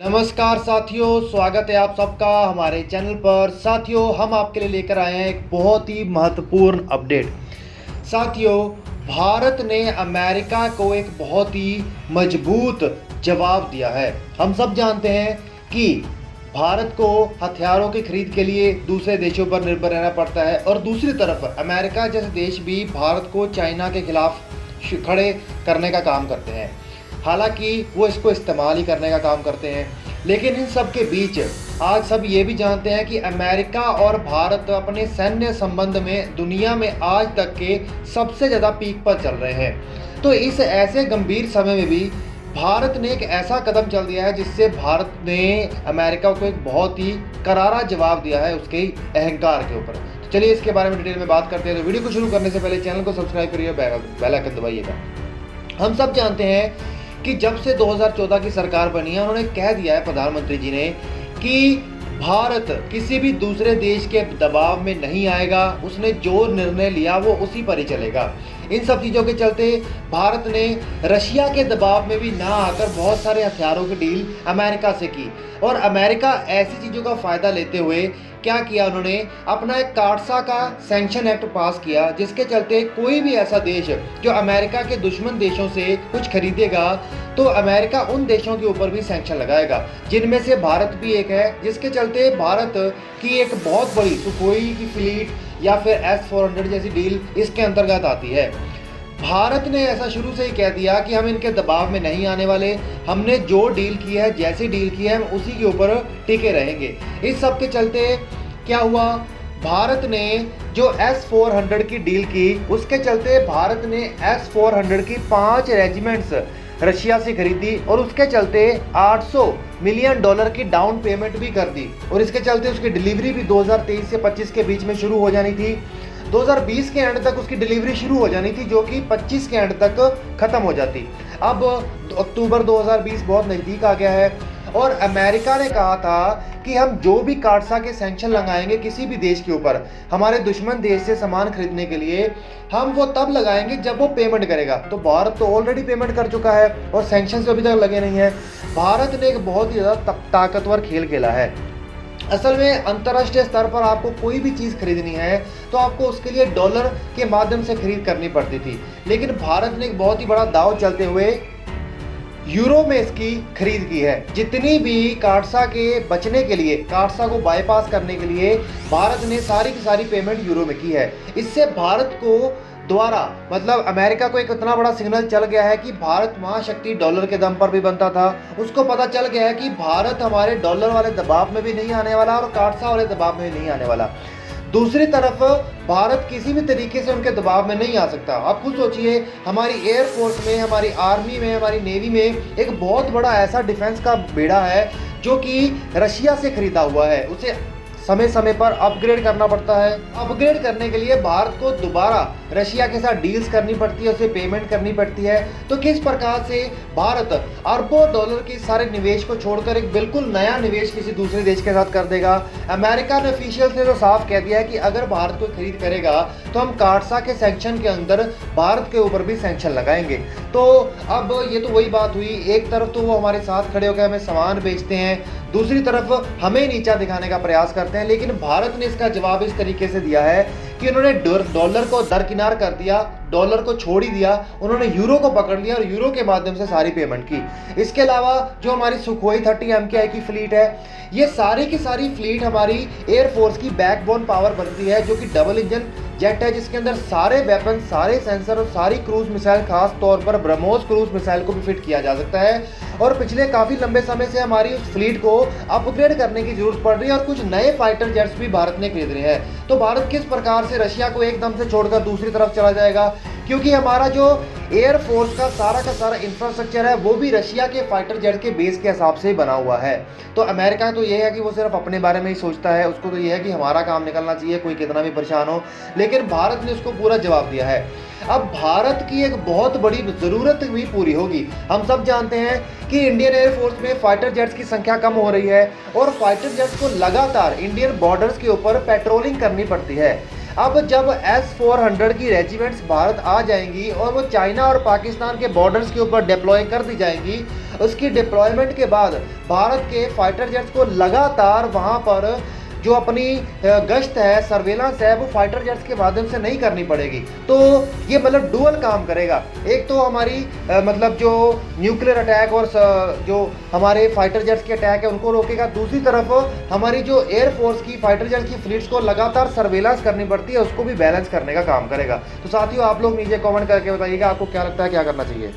नमस्कार साथियों, स्वागत है आप सबका हमारे चैनल पर। साथियों, हम आपके लिए लेकर आए हैं एक बहुत ही महत्वपूर्ण अपडेट। साथियों, भारत ने अमेरिका को एक बहुत ही मजबूत जवाब दिया है। हम सब जानते हैं कि भारत को हथियारों की खरीद के लिए दूसरे देशों पर निर्भर रहना पड़ता है और दूसरी तरफ अमेरिका जैसे देश भी भारत को चाइना के खिलाफ खड़े करने का काम करते हैं। हालांकि वो इसको इस्तेमाल ही करने का काम करते हैं, लेकिन इन सब के बीच आज सब ये भी जानते हैं कि अमेरिका और भारत अपने सैन्य संबंध में दुनिया में आज तक के सबसे ज़्यादा पीक पर चल रहे हैं। तो इस ऐसे गंभीर समय में भी भारत ने एक ऐसा कदम चल दिया है जिससे भारत ने अमेरिका को एक बहुत ही करारा जवाब दिया है उसके अहंकार के ऊपर। तो चलिए इसके बारे में डिटेल में बात करते हैं। तो वीडियो को शुरू करने से पहले चैनल को सब्सक्राइब करिए, बेल आइकन दबाइएगा। हम सब जानते हैं कि जब से 2014 की सरकार बनी है, उन्होंने कह दिया है प्रधानमंत्री जी ने कि भारत किसी भी दूसरे देश के दबाव में नहीं आएगा। उसने जो निर्णय लिया वो उसी पर ही चलेगा। इन सब चीज़ों के चलते भारत ने रशिया के दबाव में भी ना आकर बहुत सारे हथियारों की डील अमेरिका से की और अमेरिका ऐसी चीज़ों का फ़ायदा लेते हुए क्या किया, उन्होंने अपना एक काटसा का सैंक्शन एक्ट पास किया, जिसके चलते कोई भी ऐसा देश जो अमेरिका के दुश्मन देशों से कुछ खरीदेगा तो अमेरिका उन देशों के ऊपर भी सैंक्शन लगाएगा, जिनमें से भारत भी एक है। जिसके चलते भारत की एक बहुत बड़ी सुखोई की फ्लीट या फिर S-400 जैसी डील इसके अंतर्गत आती है। भारत ने ऐसा शुरू से ही कह दिया कि हम इनके दबाव में नहीं आने वाले, हमने जो डील की है, जैसी डील की है, हम उसी के ऊपर टिके रहेंगे। इस सब के चलते क्या हुआ, भारत ने जो S-400 की डील की, उसके चलते भारत ने S-400 की 5 रेजिमेंट्स रशिया से खरीदी और उसके चलते $800 मिलियन की डाउन पेमेंट भी कर दी और इसके चलते उसकी डिलीवरी भी 2023 से 25 के बीच में शुरू हो जानी थी। 2020 के एंड तक उसकी डिलीवरी शुरू हो जानी थी, जो कि 25 के एंड तक ख़त्म हो जाती। अब अक्टूबर 2020 बहुत नज़दीक आ गया है और अमेरिका ने कहा था कि हम जो भी काटसा के सैंक्शन लगाएंगे किसी भी देश के ऊपर हमारे दुश्मन देश से सामान खरीदने के लिए, हम वो तब लगाएंगे जब वो पेमेंट करेगा। तो भारत तो ऑलरेडी पेमेंट कर चुका है और सैंक्शन अभी तक लगे नहीं है। भारत ने एक बहुत ही ज़्यादा ताकतवर खेल खेला है। असल में अंतर्राष्ट्रीय स्तर पर आपको कोई भी चीज़ खरीदनी है तो आपको उसके लिए डॉलर के माध्यम से खरीद करनी पड़ती थी, लेकिन भारत ने एक बहुत ही बड़ा दांव चलते हुए यूरो में इसकी खरीद की है। जितनी भी काटसा के बचने के लिए, काटसा को बाईपास करने के लिए भारत ने सारी की सारी पेमेंट यूरो में की है। इससे भारत को द्वारा मतलब अमेरिका को एक इतना बड़ा सिग्नल चल गया है कि भारत महाशक्ति डॉलर के दम पर भी बनता था। उसको पता चल गया है कि भारत हमारे डॉलर वाले दबाव में भी नहीं आने वाला और काटसा वाले दबाव में भी नहीं आने वाला। दूसरी तरफ भारत किसी भी तरीके से उनके दबाव में नहीं आ सकता। आप खुद सोचिए, हमारी एयरफोर्स में, हमारी आर्मी में, हमारी नेवी में एक बहुत बड़ा ऐसा डिफेंस का बेड़ा है जो कि रशिया से खरीदा हुआ है। उसे समय समय पर अपग्रेड करना पड़ता है। अपग्रेड करने के लिए भारत को दोबारा रशिया के साथ डील्स करनी पड़ती है, उसे पेमेंट करनी पड़ती है। तो किस प्रकार से भारत अरबों डॉलर के सारे निवेश को छोड़कर एक बिल्कुल नया निवेश किसी दूसरे देश के साथ कर देगा। अमेरिका ने ऑफिशियल से तो साफ कह दिया है कि अगर भारत को खरीद करेगा तो हम काटसा के सैंक्शन के अंदर भारत के ऊपर भी सैंक्शन लगाएंगे। तो अब ये तो वही बात हुई, एक तरफ तो वो हमारे साथ खड़े होकर हमें सामान बेचते हैं, दूसरी तरफ हमें नीचा दिखाने का प्रयास करते हैं। लेकिन भारत ने इसका जवाब इस तरीके से दिया है कि उन्होंने डॉलर को दरकिनार कर दिया, डॉलर को छोड़ ही दिया, उन्होंने यूरो को पकड़ लिया और यूरो के माध्यम से सारी पेमेंट की। इसके अलावा जो हमारी सुखोई 30 MKI की फ्लीट है, ये सारी की सारी फ्लीट हमारी एयरफोर्स की बैकबोन पावर बनती है, जो कि डबल इंजन जेट है, जिसके अंदर सारे वेपन, सारे सेंसर और सारी क्रूज मिसाइल, खास तौर पर ब्रह्मोस क्रूज मिसाइल को भी फिट किया जा सकता है। और पिछले काफ़ी लंबे समय से हमारी उस फ्लीट को अपग्रेड करने की जरूरत पड़ रही है और कुछ नए फाइटर जेट्स भी भारत ने खरीद रहे हैं। तो भारत किस प्रकार से रशिया को एकदम से छोड़कर दूसरी तरफ चला जाएगा, क्योंकि हमारा जो एयरफोर्स का सारा इंफ्रास्ट्रक्चर है वो भी रशिया के फाइटर जेट के बेस के हिसाब से बना हुआ है। तो अमेरिका तो ये है कि वो सिर्फ अपने बारे में ही सोचता है, उसको तो ये है कि हमारा काम निकलना चाहिए, कोई कितना भी परेशान हो। लेकिन भारत ने उसको पूरा जवाब दिया है। अब भारत की एक बहुत बड़ी ज़रूरत भी पूरी होगी। हम सब जानते हैं कि इंडियन एयरफोर्स में फाइटर जेट्स की संख्या कम हो रही है और फाइटर जेट्स को लगातार इंडियन बॉर्डर्स के ऊपर पेट्रोलिंग करनी पड़ती है। अब जब S-400 की रेजिमेंट्स भारत आ जाएंगी और वो चाइना और पाकिस्तान के बॉर्डर्स के ऊपर डिप्लॉय कर दी जाएंगी, उसकी डिप्लॉयमेंट के बाद भारत के फाइटर जेट्स को लगातार वहाँ पर जो अपनी गश्त है, सर्वेलांस है, वो फाइटर जेट्स के माध्यम से नहीं करनी पड़ेगी। तो ये मतलब डुअल काम करेगा। एक तो हमारी मतलब जो न्यूक्लियर अटैक और जो हमारे फाइटर जेट्स के अटैक है उनको रोकेगा, दूसरी तरफ हमारी जो एयरफोर्स की फाइटर जेट्स की फ्लीट्स को लगातार सर्वेलांस करनी पड़ती है, उसको भी बैलेंस करने का काम करेगा। तो साथियों, आप लोग नीचे कॉमेंट करके बताइएगा आपको क्या लगता है क्या करना चाहिए।